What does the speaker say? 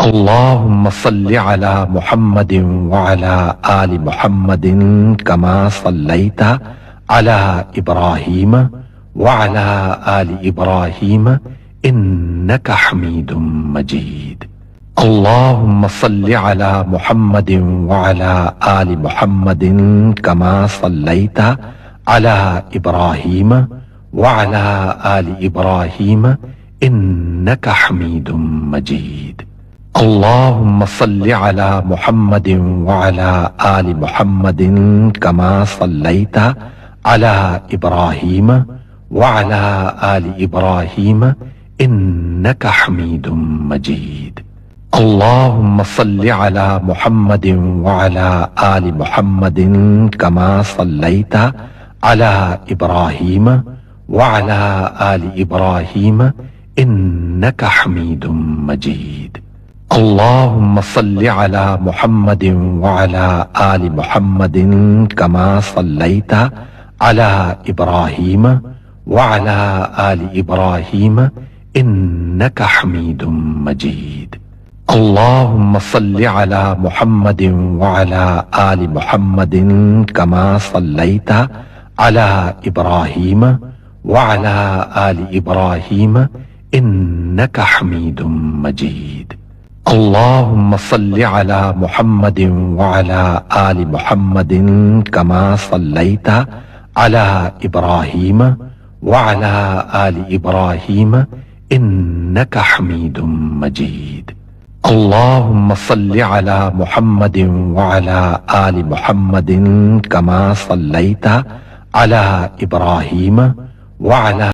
اللهم صل على محمد وعلى آل محمد كما صليت على إبراهيم وعلى آل إبراهيم إنك حميد مجيد. اللهم صل على محمد وعلى آل محمد كما صليت على إبراهيم وعلى آل إبراهيم إنك حميد مجيد. اللهم صل على محمد وعلى آل محمد كما صليت على إبراهيم وعلى آل إبراهيم إنك حميد مجيد. اللهم صل على محمد وعلى آل محمد كما صليت على إبراهيم وعلى آل إبراهيم إنك حميد مجيد. اللهم صل على محمد وعلى آل محمد كما صليت على إبراهيم وعلى آل إبراهيم إنك حميد مجيد. اللهم صل على محمد وعلى آل محمد كما صليت على إبراهيم وعلى آل إبراهيم إنك حميد مجيد. اللهم صل على محمد وعلى آل محمد كما صليت على إبراهيم وعلى آل إبراهيم إنك حميد مجيد. اللهم صل على محمد وعلى آل محمد كما صليت على إبراهيم وعلى